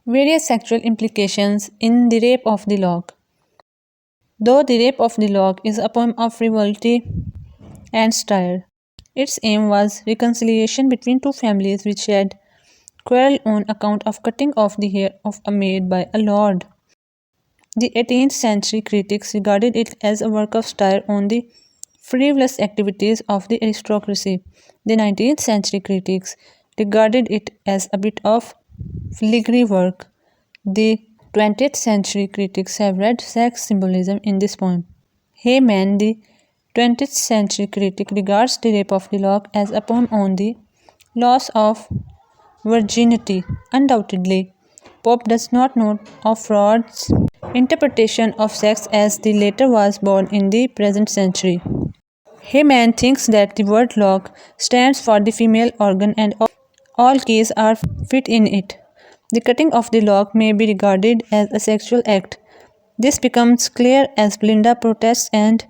Various sexual implications in The Rape of the Lock. Though The Rape of the Lock is a poem of frivolity and satire, its aim was reconciliation between two families which had quarreled on account of cutting off the hair of a maid by a lord. The 18th century critics regarded it as a work of satire on the frivolous activities of the aristocracy. The 19th century critics regarded it as a bit of filigree work. The 20th century critics have read sex symbolism in this poem. Heyman, the 20th century critic, regards The Rape of the Lock as a poem on the loss of virginity. Undoubtedly, Pope does not know of Freud's interpretation of sex as the latter was born in the present century. Heyman thinks that the word lock stands for the female organ and all keys are fit in it. The cutting of the lock may be regarded as a sexual act. This becomes clear as Belinda protests and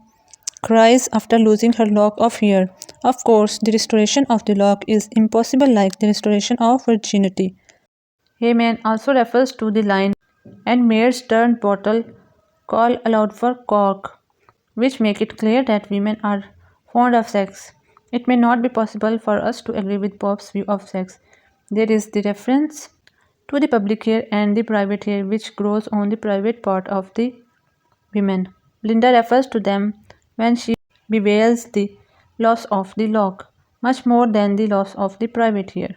cries after losing her lock of hair. Of course, the restoration of the lock is impossible like the restoration of virginity. Heyman also refers to the line, and maids turned bottle, call aloud for cork, which make it clear that women are fond of sex. It may not be possible for us to agree with Pope's view of sex. There is the reference to the public hair and the private hair which grows on the private part of the women. Belinda refers to them when she bewails the loss of the lock, much more than the loss of the private hair.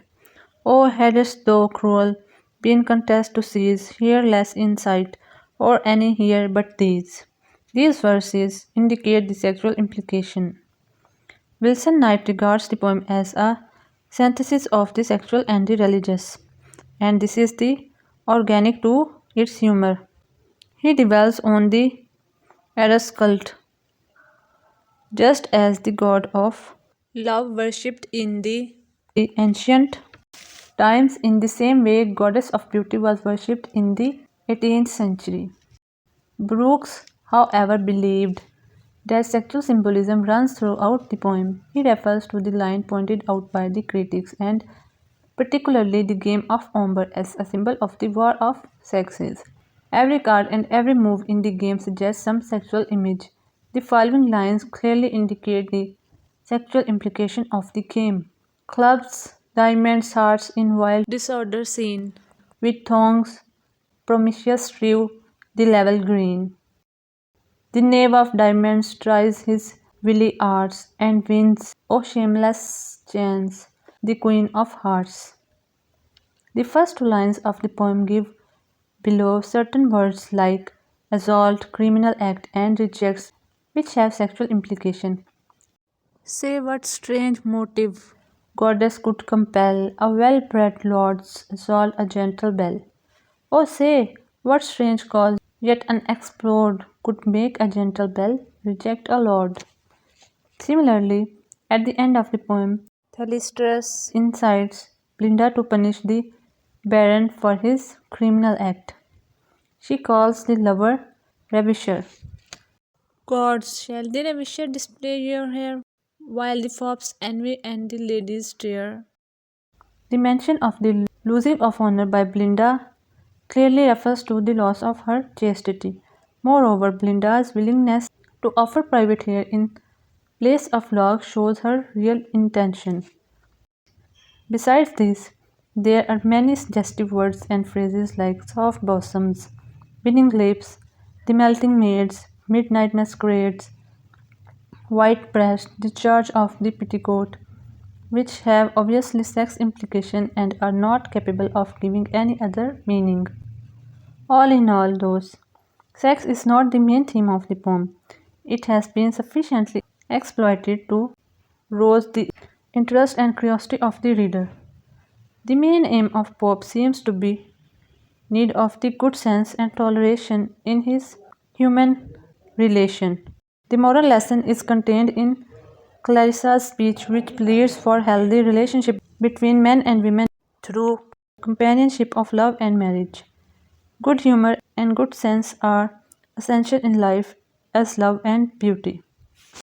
Oh, hadst thou, cruel, been content to seize hair less in sight, or any hair but these. These verses indicate the sexual implication. Wilson Knight regards the poem as a synthesis of the sexual and the religious, and this is the organic to its humor. He dwells on the Eros cult, just as the god of love worshipped in the ancient times. In the same way, goddess of beauty was worshipped in the 18th century. Brooks, however, believed that sexual symbolism runs throughout the poem. He refers to the line pointed out by the critics and particularly the game of Ombre as a symbol of the war of sexes. Every card and every move in the game suggests some sexual image. The following lines clearly indicate the sexual implication of the game. Clubs, diamonds, hearts in wild disorder seen, with thongs, Prometheus strew the level green. The knave of diamonds tries his wily arts and wins, O shameless chance, the queen of hearts. The first two lines of the poem give below certain words like assault, criminal act, and rejects, which have sexual implication. Say what strange motive goddess could compel a well-bred lord's assault a gentle belle. Oh, say what strange cause yet unexplored could make a gentle belle reject a lord. Similarly, at the end of the poem, Thalestris incites Belinda to punish the baron for his criminal act. She calls the lover ravisher. Gods, shall the ravisher display your hair, while the fops envy and the ladies stare? The mention of the losing of honor by Belinda clearly refers to the loss of her chastity. Moreover, Belinda's willingness to offer private hair in place of lock shows her real intention. Besides this, there are many suggestive words and phrases like soft blossoms, winning lips, the melting maids, midnight masquerades, white breast, the charge of the petticoat, which have obviously sex implication and are not capable of giving any other meaning. All in all, those sex is not the main theme of the poem. It has been sufficiently exploited to rouse the interest and curiosity of the reader. The main aim of Pope seems to be need of the good sense and toleration in his human relation. The moral lesson is contained in Clarissa's speech, which pleads for healthy relationship between men and women through companionship of love and marriage. Good humor and good sense are essential in life as love and beauty.